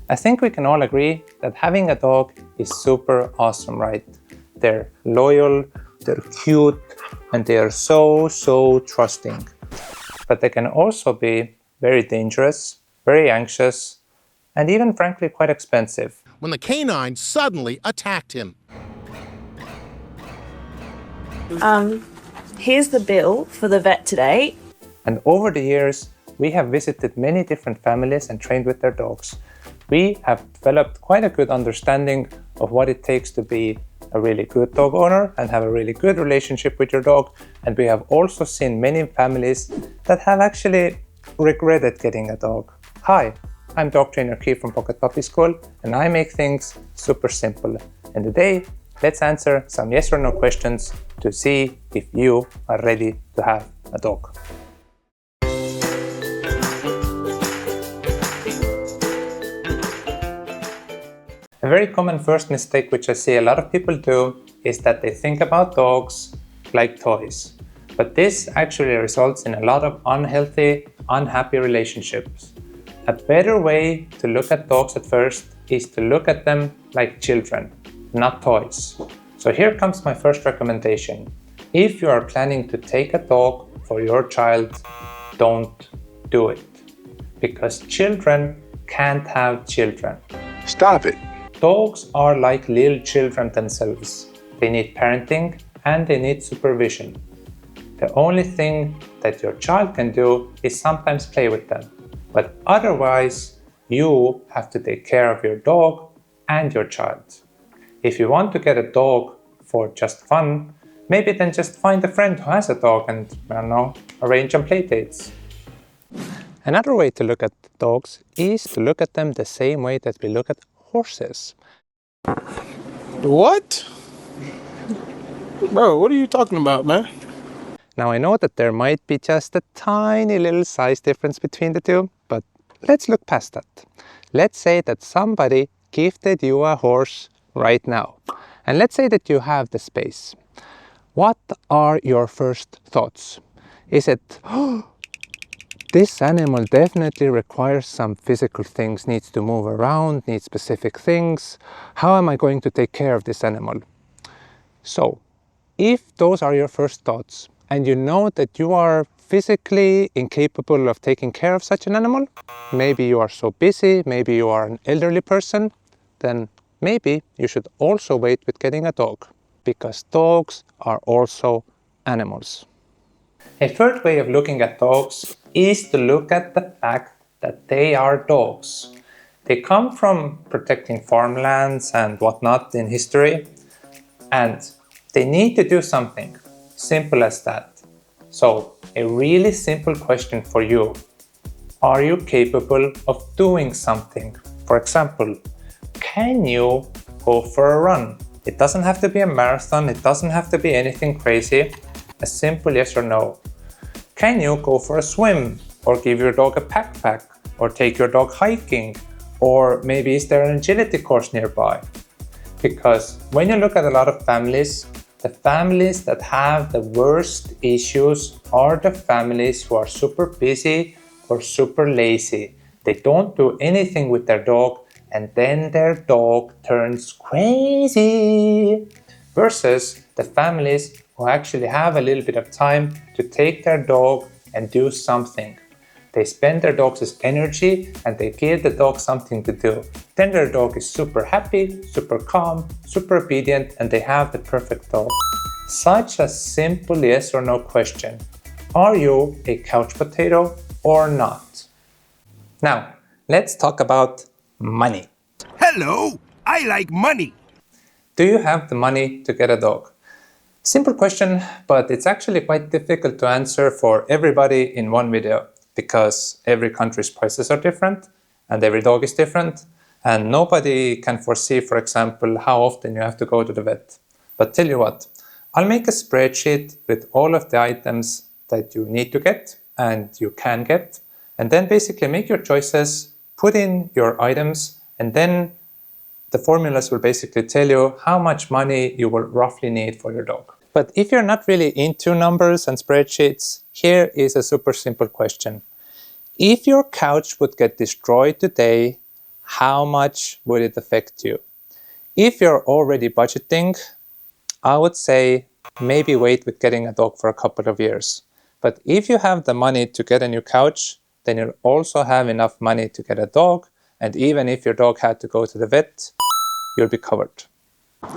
I think we can all agree that having a dog is super awesome, right? They're loyal, they're cute, and they are so trusting. But they can also be very dangerous, very anxious, and even frankly quite expensive. When the canine suddenly attacked him. Here's the bill for the vet today. And over the years, we have visited many different families and trained with their dogs. We have developed quite a good understanding of what it takes to be a really good dog owner and have a really good relationship with your dog. And we have also seen many families that have actually regretted getting a dog. Hi, I'm dog trainer Keith from Pocket Puppy School, and I make things super simple. And today, let's answer some yes or no questions to see if you are ready to have a dog. A very common first mistake which I see a lot of people do is that they think about dogs like toys. But this actually results in a lot of unhealthy, unhappy relationships. A better way to look at dogs at first is to look at them like children, not toys. So here comes my first recommendation. If you are planning to take a dog for your child, don't do it. Because children can't have children. Stop it. Dogs are like little children themselves. They need parenting and they need supervision. The only thing that your child can do is sometimes play with them. But otherwise, you have to take care of your dog and your child. If you want to get a dog for just fun, maybe then just find a friend who has a dog and, arrange some play dates. Another way to look at dogs is to look at them the same way that we look at horses. What? Bro, what are you talking about, man? Now I know that there might be just a tiny little size difference between the two, but let's look past that. Let's say that somebody gifted you a horse right now, and let's say that you have the space. What are your first thoughts? Is it, this animal definitely requires some physical things, needs to move around, needs specific things. How am I going to take care of this animal? So, if those are your first thoughts, and you know that you are physically incapable of taking care of such an animal, maybe you are so busy, maybe you are an elderly person, then maybe you should also wait with getting a dog, because dogs are also animals. A third way of looking at dogs is to look at the fact that they are dogs. They come from protecting farmlands and whatnot in history, and they need to do something. Simple as that. So, a really simple question for you. Are you capable of doing something? For example, can you go for a run? It doesn't have to be a marathon, it doesn't have to be anything crazy. A simple yes or no. Can you go for a swim? Or give your dog a backpack? Or take your dog hiking? Or maybe is there an agility course nearby? Because when you look at a lot of families, the families that have the worst issues are the families who are super busy or super lazy. They don't do anything with their dog, and then their dog turns crazy. Versus the families who actually have a little bit of time to take their dog and do something. They spend their dog's energy and they give the dog something to do. Then their dog is super happy, super calm, super obedient, and they have the perfect dog. Such a simple yes or no question. Are you a couch potato or not? Now, let's talk about money. Hello, I like money. Do you have the money to get a dog? Simple question, but it's actually quite difficult to answer for everybody in one video, because every country's prices are different and every dog is different, and nobody can foresee, for example, how often you have to go to the vet. But tell you what, I'll make a spreadsheet with all of the items that you need to get and you can get, and then basically make your choices, put in your items, and then the formulas will basically tell you how much money you will roughly need for your dog. But if you're not really into numbers and spreadsheets, here is a super simple question. If your couch would get destroyed today, how much would it affect you? If you're already budgeting, I would say maybe wait with getting a dog for a couple of years. But if you have the money to get a new couch, then you'll also have enough money to get a dog, and even if your dog had to go to the vet, you'll be covered.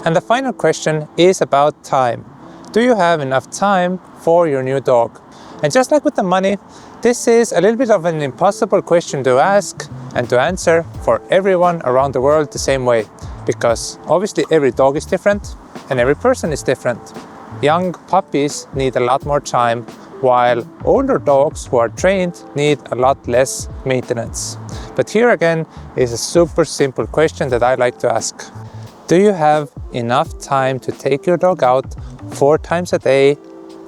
And the final question is about time. Do you have enough time for your new dog? And just like with the money, this is a little bit of an impossible question to ask and to answer for everyone around the world the same way, because obviously every dog is different and every person is different. Young puppies need a lot more time, while older dogs who are trained need a lot less maintenance. But here again is a super simple question that I like to ask. Do you have enough time to take your dog out 4 times a day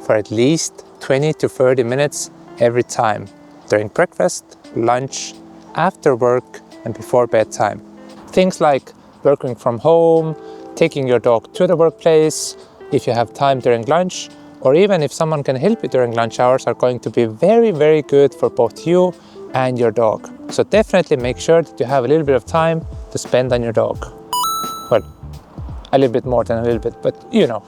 for at least 20 to 30 minutes every time, during breakfast, lunch, after work, and before bedtime? Things like working from home, taking your dog to the workplace, if you have time during lunch, or even if someone can help you during lunch hours, are going to be very, very good for both you and your dog. So definitely make sure that you have a little bit of time to spend on your dog. Well, a little bit more than a little bit, but you know.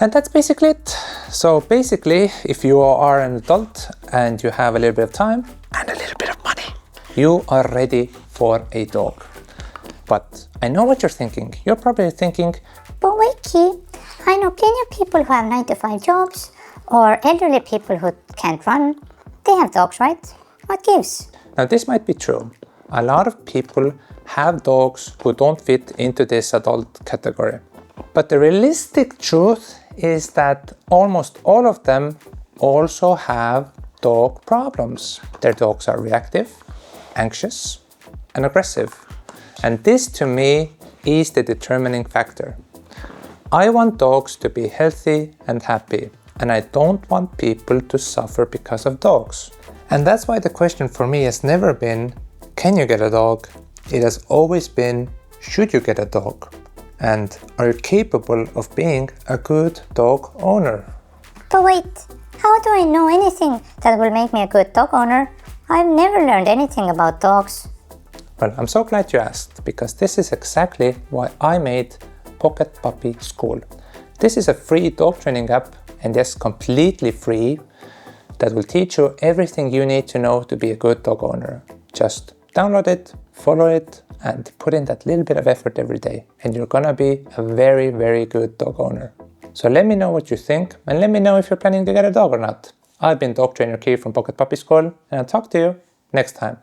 And that's basically it. So basically, if you are an adult and you have a little bit of time and a little bit of money, you are ready for a dog. But I know what you're thinking. You're probably thinking, but wait, Keith, I know plenty of people who have 9-to-5 jobs or elderly people who can't run. They have dogs, right? What gives? now this might be true. A lot of people have dogs who don't fit into this adult category. But the realistic truth is that almost all of them also have dog problems. Their dogs are reactive, anxious, and aggressive. And this to me is the determining factor. I want dogs to be healthy and happy, and I don't want people to suffer because of dogs. And that's why the question for me has never been, can you get a dog? It has always been, should you get a dog? And are you capable of being a good dog owner? But wait, how do I know anything that will make me a good dog owner? I've never learned anything about dogs. Well, I'm so glad you asked, because this is exactly why I made Pocket Puppy School. This is a free dog training app, and yes, completely free, that will teach you everything you need to know to be a good dog owner. Just download it, follow it, and put in that little bit of effort every day, and you're gonna be a very, very good dog owner. So let me know what you think, and let me know if you're planning to get a dog or not. I've been dog trainer Keith from Pocket Puppy School, and I'll talk to you next time.